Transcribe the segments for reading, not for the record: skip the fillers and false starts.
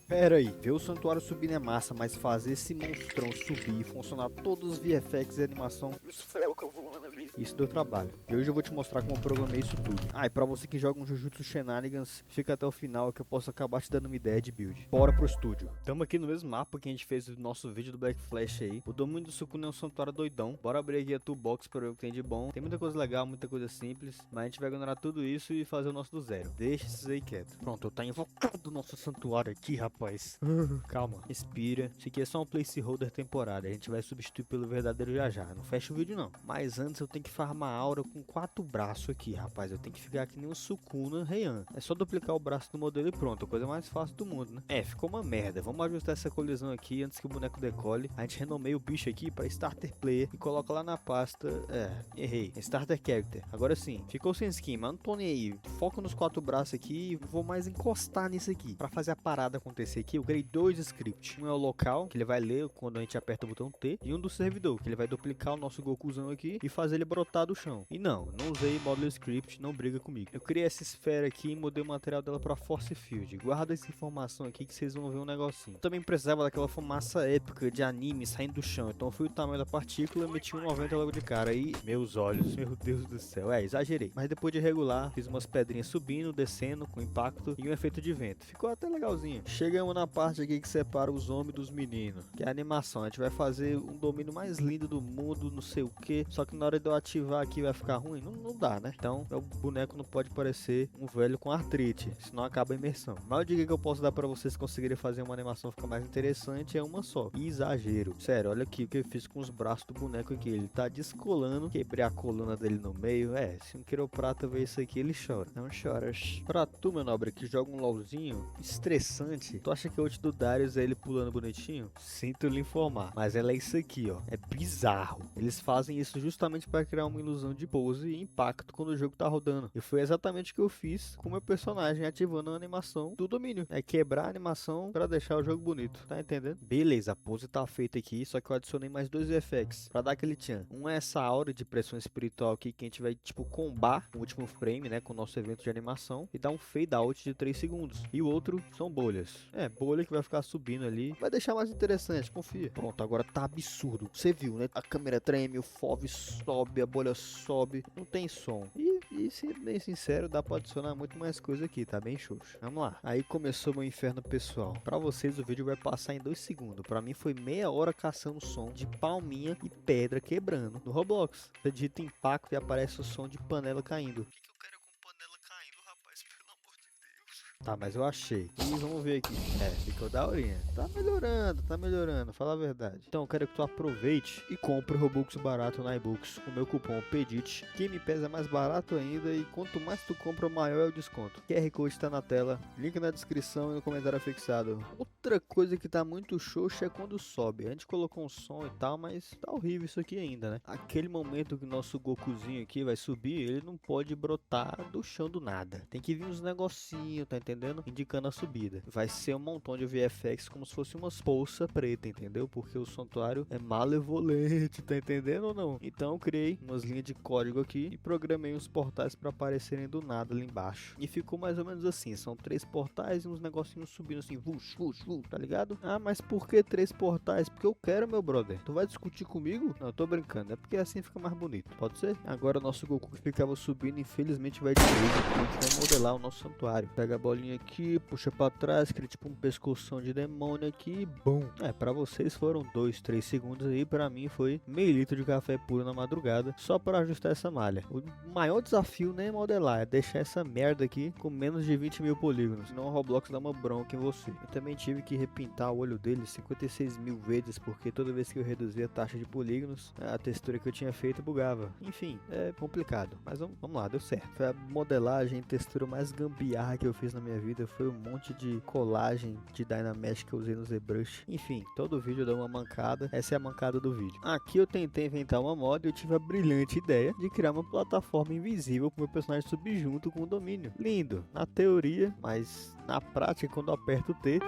Pera aí, ver o santuário subindo é massa, mas fazer esse monstrão subir e funcionar todos os VFX e animação, isso deu trabalho. E hoje eu vou te mostrar como eu programei isso tudo. Ah, e pra você que joga um Jujutsu Shenanigans, fica até o final que eu posso acabar te dando uma ideia de build. Bora pro estúdio. Tamo aqui no mesmo mapa que a gente fez o nosso vídeo do Black Flash aí. O domínio do Sukuna é um santuário doidão. Bora abrir aqui a toolbox pra ver o que tem de bom. Tem muita coisa legal, muita coisa simples, mas a gente vai ignorar tudo isso e fazer o nosso do zero. Deixa esses aí quieto. Pronto, tá invocado o nosso santuário aqui, rapaz. Calma, respira. Isso aqui é só um placeholder temporário. A gente vai substituir pelo verdadeiro já já. Não fecha o vídeo não. Mas antes eu tenho que farmar aura com 4 braços aqui, rapaz. Eu tenho que ficar que nem um Sukuna Heian. É só duplicar o braço do modelo e pronto. A coisa mais fácil do mundo, né? É, ficou uma merda. Vamos ajustar essa colisão aqui antes que o boneco decole. A gente renomeia o bicho aqui para Starter Player e coloca lá na pasta. Errei. Starter Character. Agora sim, ficou sem skin, mas não tô nem aí. Foca nos 4 braços aqui e vou mais encostar nisso aqui. Para fazer a parada acontecer aqui, eu criei 2 scripts. Um é o local, que ele vai ler quando a gente aperta o botão T. E um do servidor, que ele vai duplicar o nosso Gokuzão aqui e fazer ele brotar do chão. E não usei model script, não briga comigo. Eu criei essa esfera aqui e mudei o material dela para Force Field. Guarda essa informação aqui que vocês vão ver um negocinho. Eu também precisava daquela fumaça épica de anime saindo do chão. Então eu fui o tamanho da partícula e meti um 90 logo de cara. E meus olhos, meu Deus do céu. Exagerei. Mas depois de regular, fiz umas pedrinhas subindo, descendo, com impacto e um efeito de vento. Ficou até legalzinho. Chegamos na parte aqui que separa os homens dos meninos, que é a animação. A gente vai fazer um domínio mais lindo do mundo, não sei o que. Só que na hora de eu ativar aqui vai ficar ruim. Não dá, né? Então o boneco não pode parecer um velho com artrite, senão acaba a imersão. Mas a dica que eu posso dar pra vocês conseguirem fazer uma animação ficar mais interessante é uma só. Exagero. Sério, olha aqui o que eu fiz com os braços do boneco aqui. Ele tá descolando. Quebrei a coluna dele no meio. Se um quiroprata ver isso aqui, ele chora. Não choras. Pra tu, meu nobre, que joga um LOLzinho estressante, tu acha que a ult do Darius é ele pulando bonitinho? Sinto lhe informar. Mas ela é isso aqui, ó. É bizarro. Eles fazem isso justamente para criar uma ilusão de pose e impacto quando o jogo tá rodando. E foi exatamente o que eu fiz com o meu personagem ativando a animação do domínio. É quebrar a animação para deixar o jogo bonito. Tá entendendo? Beleza, a pose tá feita aqui, só que eu adicionei mais 2 VFX para dar aquele tchan. Um é essa aura de pressão espiritual aqui que a gente vai tipo combar no último frame, né, com o nosso evento de animação e dar um fade out de 3 segundos. E o outro são bolhas. Bolha que vai ficar subindo ali. Vai deixar mais interessante, confia. Pronto, agora tá absurdo. Você viu, né? A câmera treme, o FOV sobe, a bolha sobe. Não tem som. E sendo bem sincero, dá pra adicionar muito mais coisa aqui, tá bem xoxo. Vamos lá. Aí começou meu inferno pessoal. Pra vocês o vídeo vai passar em 2 segundos. Pra mim foi meia hora caçando som de palminha e pedra quebrando no Roblox. Você digita impacto e aparece o som de panela caindo. O que eu quero com panela caindo, rapaz? Pelo amor de Deus. Tá, mas eu achei. E vamos ver aqui. Ficou daorinha. Tá melhorando, fala a verdade. Então eu quero que tu aproveite e compre Robux barato na iBooks com o meu cupom PEDIT, que me pesa mais barato ainda e quanto mais tu compra, maior é o desconto. QR Code tá na tela, link na descrição e no comentário fixado. Outra coisa que tá muito xoxa é quando sobe. A gente colocou um som e tal, mas tá horrível isso aqui ainda, né? Aquele momento que o nosso Gokuzinho aqui vai subir, ele não pode brotar do chão do nada. Tem que vir uns negocinhos, tá entendendo? Indicando a subida. Vai ser um montão de VFX como se fosse umas poças preta, entendeu? Porque o santuário é malevolente, tá entendendo ou não? Então eu criei umas linhas de código aqui e programei uns portais para aparecerem do nada ali embaixo. E ficou mais ou menos assim, são 3 portais e uns negocinhos subindo assim, vush, vush, vush, tá ligado? Ah, mas por que 3 portais? Porque eu quero, meu brother. Tu vai discutir comigo? Não, eu tô brincando, é porque assim fica mais bonito, pode ser? Agora o nosso Goku que ficava subindo, infelizmente vai de vez, a gente vai modelar o nosso santuário. Pega a bolinha aqui, puxa pra trás, cria tipo um pescoção de demônio aqui e bum. Pra vocês foram 2, 3 segundos aí, pra mim foi meio litro de café puro na madrugada, só pra ajustar essa malha. O maior desafio nem é modelar, é deixar essa merda aqui com menos de 20 mil polígonos, senão o Roblox dá uma bronca em você. Eu também tive que repintar o olho dele 56 mil vezes, porque toda vez que eu reduzia a taxa de polígonos, a textura que eu tinha feito bugava. Enfim, é complicado, mas vamos lá, deu certo. Foi a modelagem e textura mais gambiarra que eu fiz na minha vida, foi um monte de colagem de Dynamesh que eu usei no ZBrush. Enfim, todo vídeo dá uma mancada, essa é a mancada do vídeo. Aqui eu tentei inventar uma moda e eu tive a brilhante ideia de criar uma plataforma invisível para o meu personagem subir junto com o domínio. Lindo, na teoria, mas na prática quando eu aperto o T...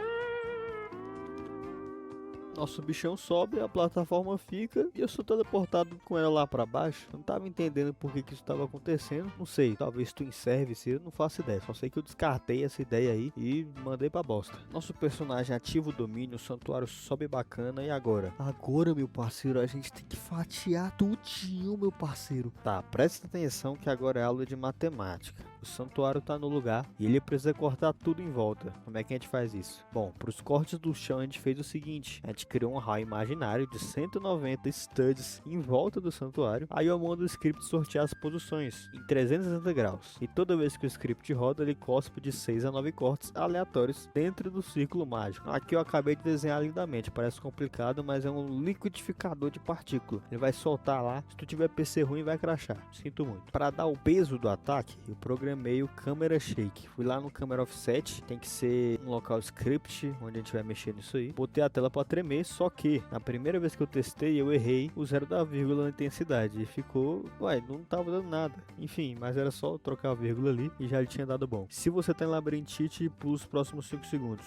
Nosso bichão sobe, a plataforma fica e eu sou teleportado com ela lá pra baixo. Eu não tava entendendo por que isso tava acontecendo. Não sei, talvez tu service, eu não faço ideia. Só sei que eu descartei essa ideia aí e mandei pra bosta. Nosso personagem ativa o domínio, o santuário sobe bacana e agora? Agora, meu parceiro, a gente tem que fatiar tudinho, meu parceiro. Tá, presta atenção que agora é aula de matemática. O santuário tá no lugar e ele precisa cortar tudo em volta. Como é que a gente faz isso? Bom, para os cortes do chão a gente fez o seguinte. A gente criou um raio imaginário de 190 studs em volta do santuário. Aí eu mando o script sortear as posições em 360 graus. E toda vez que o script roda, ele cospe de 6 a 9 cortes aleatórios dentro do círculo mágico. Aqui eu acabei de desenhar lindamente. Parece complicado, mas é um liquidificador de partícula. Ele vai soltar lá. Se tu tiver PC ruim, vai crashar. Sinto muito. Para dar o peso do ataque, eu programei o câmera shake. Fui lá no câmera offset, tem que ser um local script, onde a gente vai mexer nisso aí. Botei a tela para tremer, só que na primeira vez que eu testei, eu errei o 0 da vírgula na intensidade. E ficou, uai, não tava dando nada. Enfim, mas era só trocar a vírgula ali e já tinha dado bom. Se você tá em labirintite, pula os próximos 5 segundos.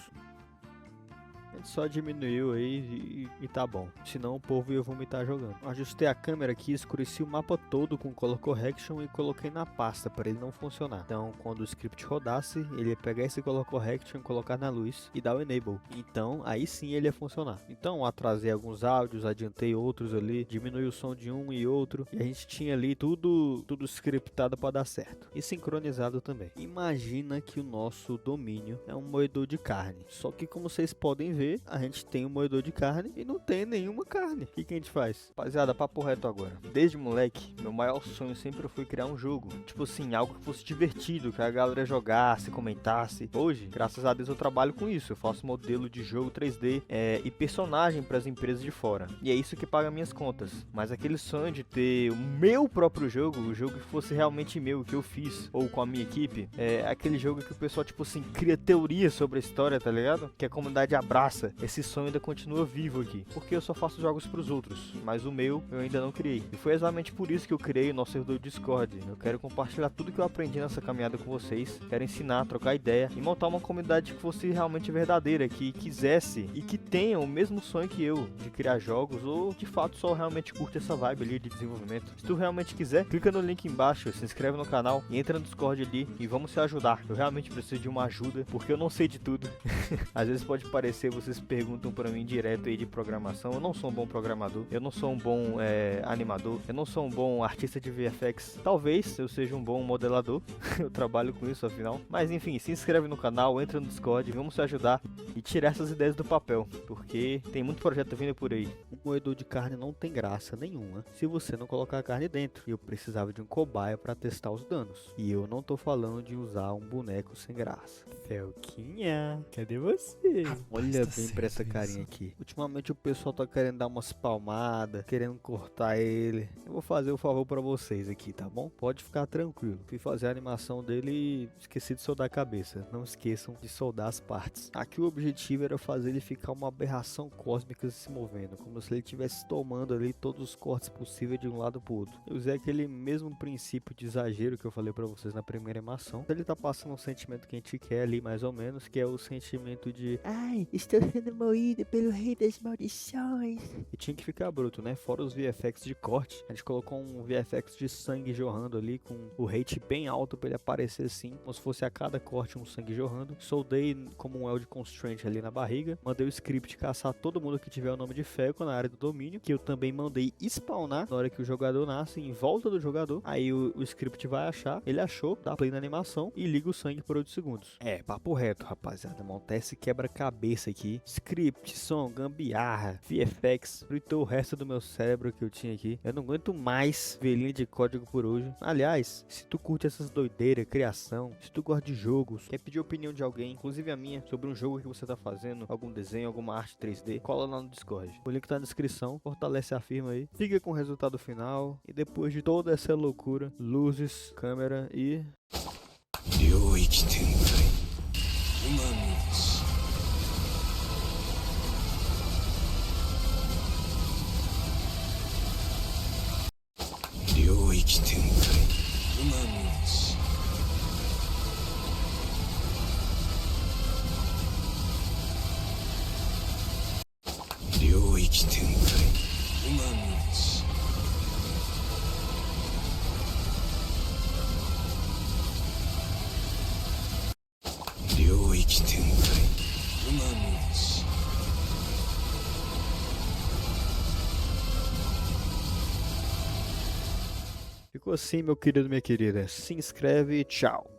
A gente só diminuiu aí e tá bom. Senão o povo ia vomitar jogando. Ajustei a câmera aqui, escureci o mapa todo com Color Correction e coloquei na pasta para ele não funcionar. Então quando o script rodasse, ele ia pegar esse Color Correction, colocar na luz e dar o Enable. Então aí sim ele ia funcionar. Então atrasei alguns áudios, adiantei outros ali, diminui o som de um e outro. E a gente tinha ali tudo scriptado para dar certo. E sincronizado também. Imagina que o nosso domínio é um moedor de carne. Só que como vocês podem ver, a gente tem um moedor de carne e não tem nenhuma carne. O que a gente faz? Rapaziada, papo reto agora. Desde moleque, meu maior sonho sempre foi criar um jogo. Tipo assim, algo que fosse divertido, que a galera jogasse, comentasse. Hoje, graças a Deus, eu trabalho com isso. Eu faço modelo de jogo 3D e personagem para as empresas de fora. E é isso que paga minhas contas. Mas aquele sonho de ter o meu próprio jogo, o jogo que fosse realmente meu, que eu fiz, ou com a minha equipe, é aquele jogo que o pessoal, tipo assim, cria teoria sobre a história, tá ligado? Que a comunidade abraça. Esse sonho ainda continua vivo aqui, porque eu só faço jogos pros outros, mas o meu eu ainda não criei. E foi exatamente por isso que eu criei o nosso servidor Discord. Eu quero compartilhar tudo que eu aprendi nessa caminhada com vocês, quero ensinar, trocar ideia e montar uma comunidade que fosse realmente verdadeira, que quisesse e que tenha o mesmo sonho que eu, de criar jogos, ou de fato só realmente curte essa vibe ali de desenvolvimento. Se tu realmente quiser, clica no link embaixo, se inscreve no canal e entra no Discord ali e vamos se ajudar. Eu realmente preciso de uma ajuda, porque eu não sei de tudo. Às vezes pode parecer, vocês perguntam pra mim direto aí de programação. Eu não sou um bom programador, eu não sou um bom animador, eu não sou um bom artista de VFX. Talvez eu seja um bom modelador, eu trabalho com isso afinal. Mas enfim, se inscreve no canal, entra no Discord, vamos se ajudar e tirar essas ideias do papel, porque tem muito projeto vindo por aí. O moedor de carne não tem graça nenhuma se você não colocar a carne dentro. Eu precisava de um cobaia para testar os danos. E eu não tô falando de usar um boneco sem graça. Felquinha, cadê você? Olha bem pra essa carinha aqui. Ultimamente o pessoal tá querendo dar umas palmadas, querendo cortar ele. Eu vou fazer o favor pra vocês aqui, tá bom? Pode ficar tranquilo. Fui fazer a animação dele e esqueci de soldar a cabeça. Não esqueçam de soldar as partes. Aqui o objetivo era fazer ele ficar uma aberração cósmica se movendo, como se ele estivesse tomando ali todos os cortes possíveis de um lado pro outro. Eu usei aquele mesmo princípio de exagero que eu falei pra vocês na primeira animação. Ele tá passando um sentimento que a gente quer ali, mais ou menos, que é o sentimento de ai, estou sendo moído pelo rei das maldições. E tinha que ficar bruto, né? Fora os VFX de corte, a gente colocou um VFX de sangue jorrando ali, com o rate bem alto pra ele aparecer assim, como se fosse a cada corte um sangue jorrando. Soldei como um Eld Constraint ali na barriga, mandei o script caçar todo mundo que tiver o nome de Felco na área do domínio, que eu também mandei spawnar na hora que o jogador nasce, em volta do jogador. Aí o script vai achar, ele achou, dá play na animação e liga o sangue por 8 segundos. É, papo reto, rapaziada, montar esse quebra-cabeça aqui, script, som, gambiarra, VFX, fritou o resto do meu cérebro que eu tinha aqui. Eu não aguento mais ver linha de código por hoje. Aliás, se tu curte essas doideiras, criação, se tu gosta de jogos, quer pedir opinião de alguém, inclusive a minha, sobre um jogo que você tá fazendo, algum desenho, alguma arte 3D, cola lá no Discord. O link tá na descrição, fortalece a firma aí, fica com o resultado final e depois de toda essa loucura, luzes, câmera e... Ficou assim, meu querido, minha querida. Se inscreve e tchau.